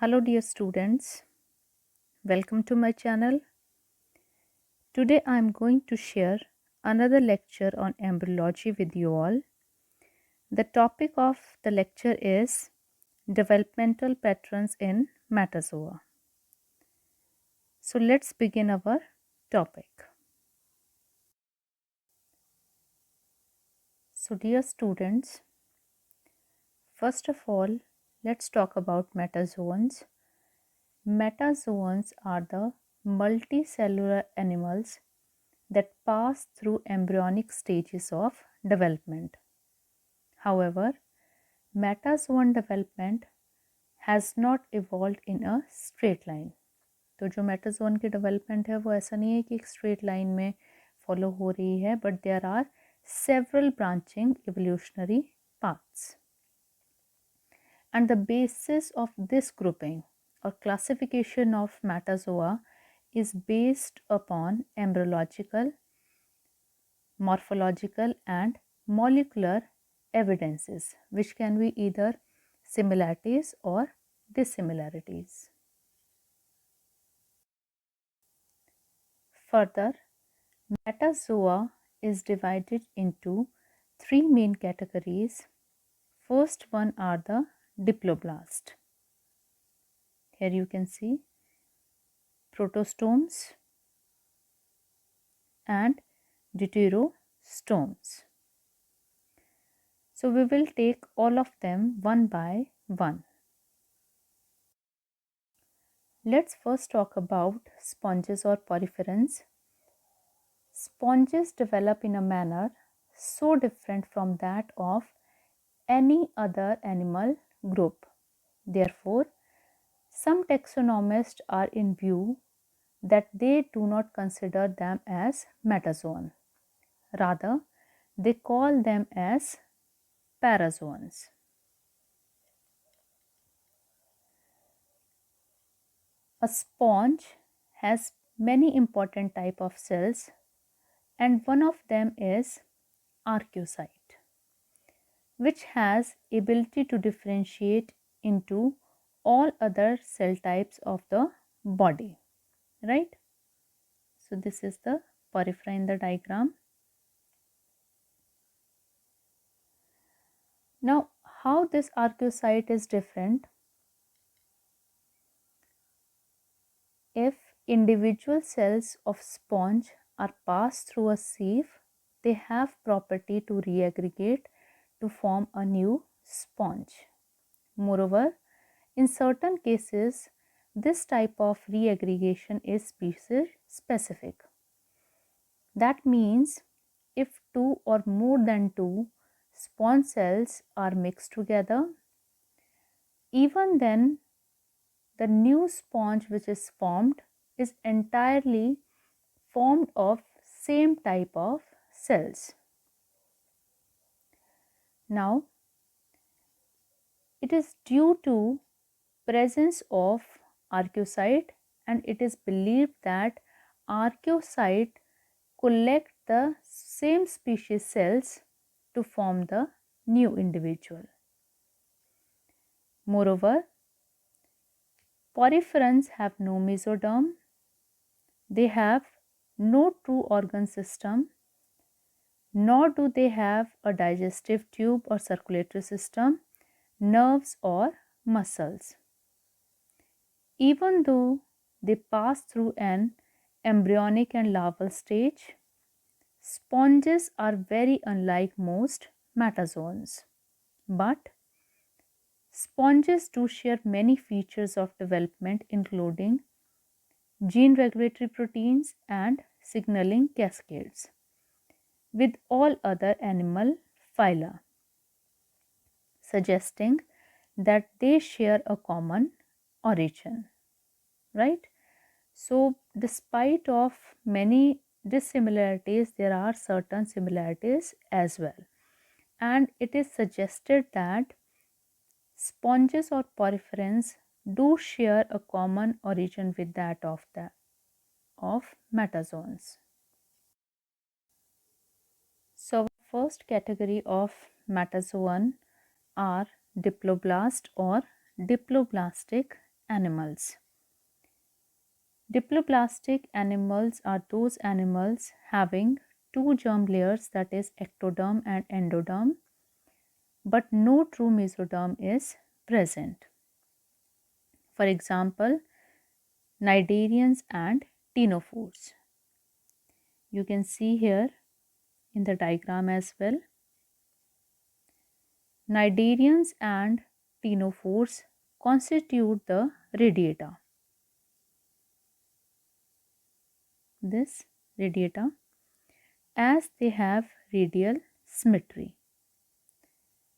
Hello dear students, welcome to my channel. Today I am going to share another lecture on embryology with you all. The topic of the lecture is developmental patterns in metazoa. So let's begin our topic. So dear students, first of all, let's talk about metazoans. Metazoans are the multicellular animals that pass through embryonic stages of development. However, metazoan development has not evolved in a straight line. तो जो मेटाजोन की development है वो ऐसा नहीं है कि एक स्ट्रेट लाइन में फॉलो हो रही है, but there are several branching evolutionary paths. And the basis of this grouping or classification of metazoa is based upon embryological, morphological, and molecular evidences, which can be either similarities or dissimilarities. Further, metazoa is divided into three main categories. First one are the diploblast. Here you can see protostomes and deuterostomes. So we will take all of them one by one. Let's first talk about sponges or poriferans. Sponges develop in a manner so different from that of any other animal group. Therefore, some taxonomists are in view that they do not consider them as metazoan. Rather, they call them as parazoans. A sponge has many important type of cells, and one of them is archeocyte, which has ability to differentiate into all other cell types of the body, right? So this is the porifera in the diagram. Now, how this archeocyte is different? If individual cells of sponge are passed through a sieve, they have property to reaggregate to form a new sponge. Moreover, in certain cases, this type of reaggregation is species specific. That means if two or more than two sponge cells are mixed together, even then the new sponge which is formed is entirely formed of same type of cells. Now, it is due to presence of archeocyte, and it is believed that archeocyte collect the same species cells to form the new individual. Moreover, poriferans have no mesoderm. They have no true organ system, nor do they have a digestive tube or circulatory system, nerves or muscles. Even though they pass through an embryonic and larval stage, sponges are very unlike most metazoans. But sponges do share many features of development, including gene regulatory proteins and signaling cascades, with all other animal phyla, suggesting that they share a common origin, right? So despite of many dissimilarities, there are certain similarities as well, and it is suggested that sponges or poriferans do share a common origin with that of metazoans. So first category of metazoan are diploblast or diploblastic animals. Diploblastic animals are those animals having two germ layers, that is ectoderm and endoderm, but no true mesoderm is present. For example, cnidarians and ctenophores. You can see here in the diagram as well. Cnidarians and ctenophores constitute the radiata. This radiata, as they have radial symmetry.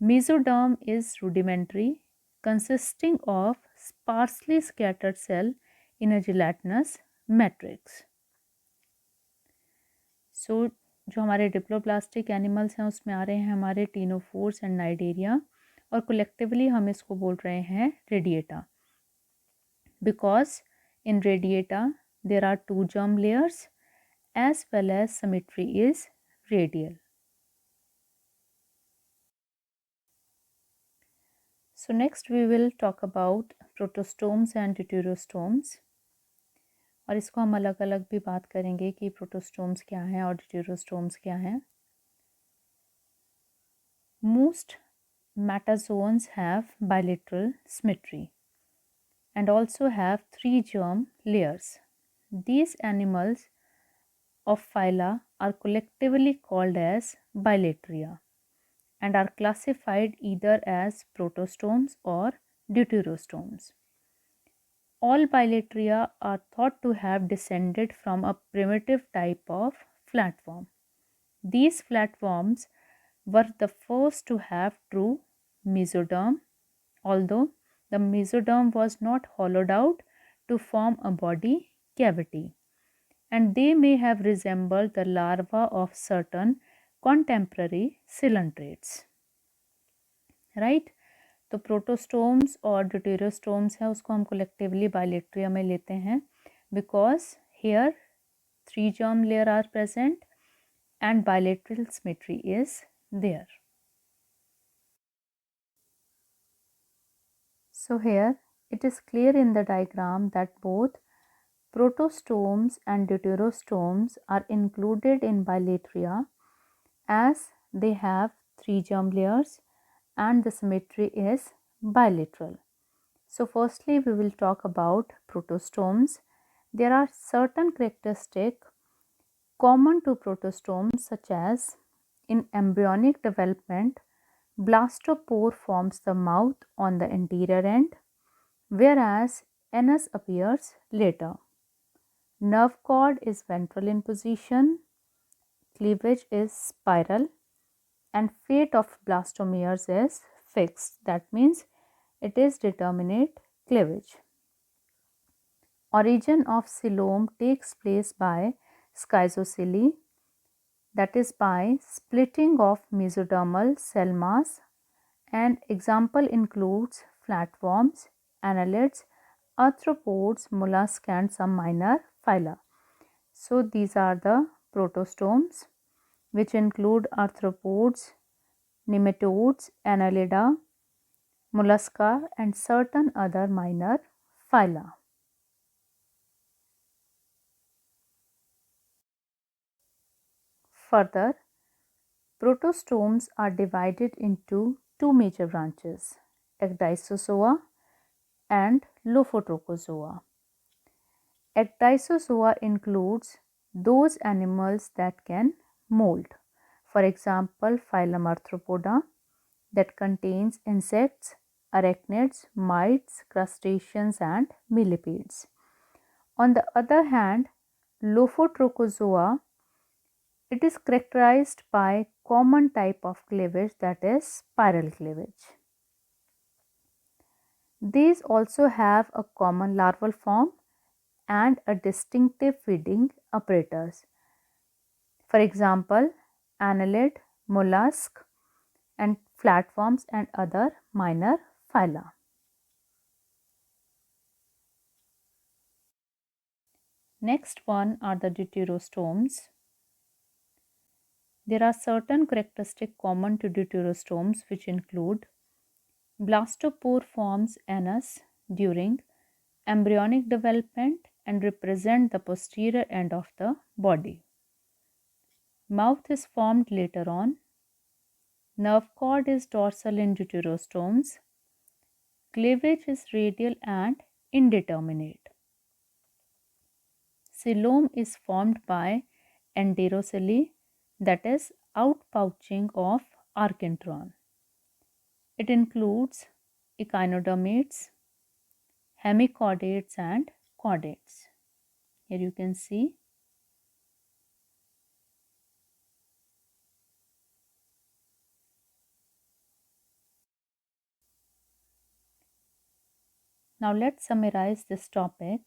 Mesoderm is rudimentary, consisting of sparsely scattered cell in a gelatinous matrix. So जो हमारे diploblastic animals हैं उसमें आ रहे हैं हमारे ctenophores and cnidaria, और collectively हम इसको बोल रहे हैं radiata, because in radiata there are two germ layers as well as symmetry is radial. So next we will talk about protostomes and deuterostomes, और इसको हम अलग अलग भी बात करेंगे कि प्रोटोस्टोम्स क्या हैं और ड्यूटेरोस्टोम्स क्या हैं. Most metazoans have bilateral symmetry and also have three germ layers. These animals of phyla are collectively called as bilateria and are classified either as protostomes or deuterostomes. All bilateria are thought to have descended from a primitive type of flatworm. These flatworms were the first to have true mesoderm, although the mesoderm was not hollowed out to form a body cavity, and they may have resembled the larva of certain contemporary coelentrates. Right? तो protostomes और deuterostomes है उसको हम collectively bilateria में लेते हैं, because here three germ layer are present and bilateral symmetry is there. So here it is clear in the diagram that both protostomes and deuterostomes are included in bilateria as they have three germ layers and the symmetry is bilateral. So firstly we will talk about protostomes. There are certain characteristics common to protostomes, such as in embryonic development, blastopore forms the mouth on the anterior end, whereas anus appears later. Nerve cord is ventral in position, cleavage is spiral, and fate of blastomeres is fixed. That means it is determinate cleavage. Origin of coelom takes place by schizocily, that is by splitting of mesodermal cell mass, and example includes flatworms, annelids, arthropods, mollusks and some minor phyla. So these are the protostomes, which include arthropods, nematodes, annelida, mollusca and certain other minor phyla. Further, protostomes are divided into two major branches, ecdysozoa and Lophotrochozoa. Ecdysozoa includes those animals that can mold. For example, phylum Arthropoda that contains insects, arachnids, mites, crustaceans and millipedes. On the other hand, Lophotrochozoa, it is characterized by common type of cleavage, that is spiral cleavage. These also have a common larval form and a distinctive feeding apparatus. For example, annelid, mollusk and flatworms and other minor phyla. Next one are the deuterostomes. There are certain characteristics common to deuterostomes, which include blastopore forms anus during embryonic development and represent the posterior end of the body. Mouth is formed later on. Nerve cord is dorsal in deuterostomes. Cleavage is radial and indeterminate. Coelom is formed by enterocoeli, that is outpouching of archenteron. It includes echinodermates, hemichordates and chordates. Here you can see. Now let's summarize this topic.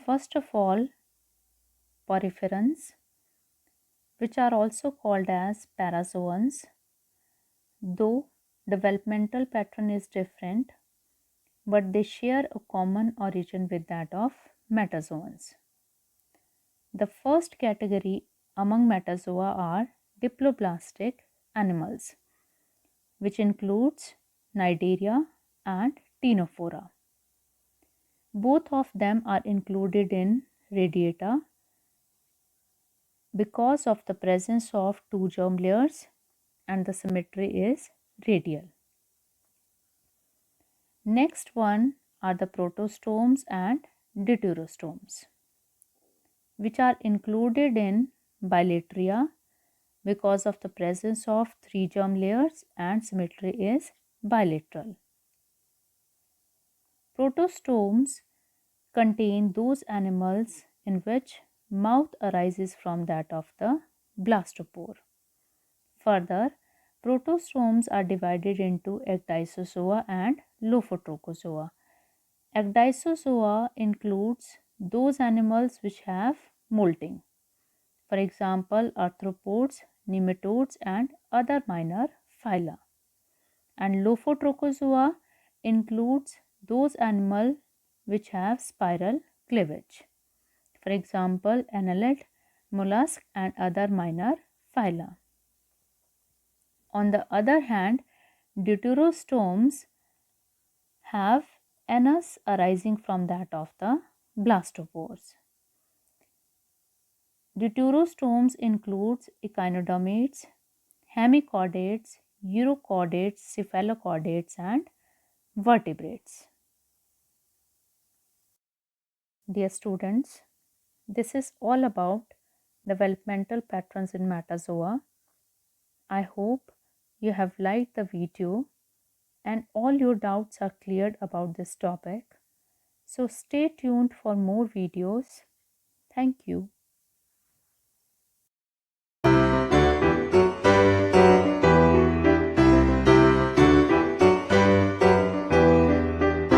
First of all, poriferans, which are also called as parazoans, though developmental pattern is different, but they share a common origin with that of metazoans. The first category among metazoa are diploblastic animals, which includes Cnidaria and Ctenophora. Both of them are included in Radiata because of the presence of two germ layers and the symmetry is radial. Next one are the protostomes and deuterostomes, which are included in Bilateria because of the presence of three germ layers and symmetry is bilateral. Protostomes contain those animals in which mouth arises from that of the blastopore. Further, protostomes are divided into ecdysozoa and lophotrochozoa. Ecdysozoa includes those animals which have molting. For example, arthropods, nematodes and other minor phyla. And Lophotrochozoa includes those animals which have spiral cleavage. For example, annelid, mollusk and other minor phyla. On the other hand, deuterostomes have anus arising from that of the blastopores. Deuterostomes includes echinodermates, hemichordates, urochordates, cephalochordates and vertebrates. Dear students, this is all about developmental patterns in metazoa. I hope you have liked the video and all your doubts are cleared about this topic. So stay tuned for more videos. Thank you.